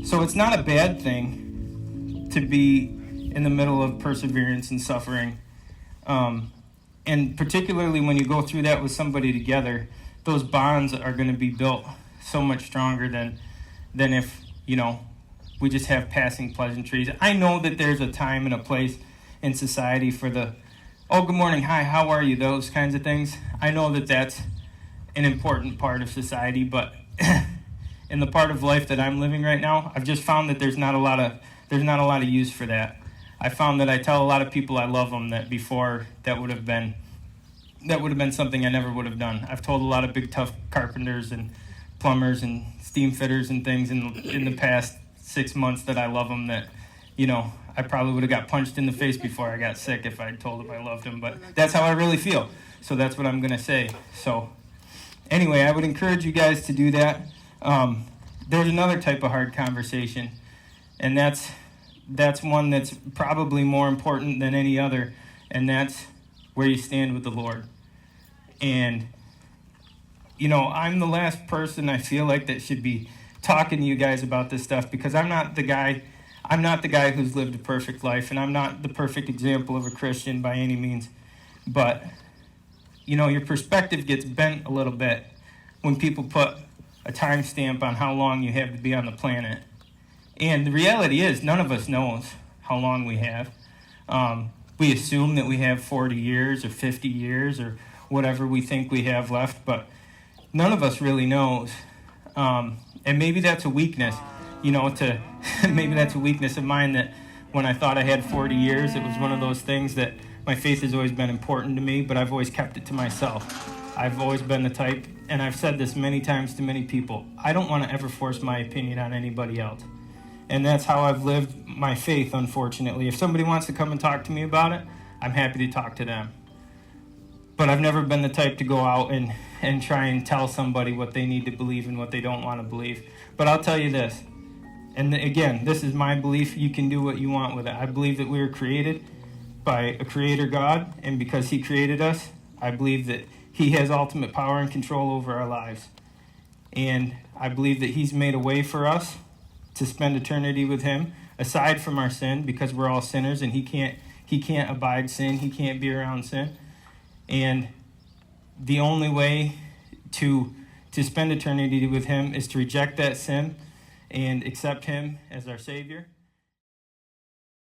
So it's not a bad thing to be in the middle of perseverance and suffering. And particularly when you go through that with somebody together, those bonds are going to be built so much stronger than if, we just have passing pleasantries. I know that there's a time and a place in society for the, oh, good morning, hi, how are you, those kinds of things. I know that that's an important part of society, but in the part of life that I'm living right now, I've just found that there's not a lot of use for that. I found that I tell a lot of people I love them that before that would have been something I never would have done. I've told a lot of big tough carpenters and plumbers and steam fitters and things in the past 6 months that I love them, that I probably would have got punched in the face before I got sick if I'd told them I loved them, but that's how I really feel. So that's what I'm going to say. So anyway, I would encourage you guys to do that. There's another type of hard conversation, and that's one that's probably more important than any other, and that's where you stand with the Lord. And I'm the last person I feel like that should be talking to you guys about this stuff, because I'm not the guy who's lived a perfect life, and I'm not the perfect example of a Christian by any means. But your perspective gets bent a little bit when people put a time stamp on how long you have to be on the planet. And the reality is, none of us knows how long we have. We assume that we have 40 years or 50 years or whatever we think we have left, but none of us really knows. And maybe that's a weakness, maybe that's a weakness of mine, that when I thought I had 40 years, it was one of those things that my faith has always been important to me, but I've always kept it to myself. I've always been the type, and I've said this many times to many people, I don't want to ever force my opinion on anybody else. And that's how I've lived my faith, unfortunately. If somebody wants to come and talk to me about it, I'm happy to talk to them. But I've never been the type to go out and try and tell somebody what they need to believe and what they don't want to believe. But I'll tell you this, and again, this is my belief, you can do what you want with it. I believe that we were created by a creator God, and because he created us, I believe that he has ultimate power and control over our lives. And I believe that he's made a way for us to spend eternity with him, aside from our sin, because we're all sinners, and he can't abide sin, he can't be around sin. And the only way to spend eternity with him is to reject that sin and accept him as our Savior.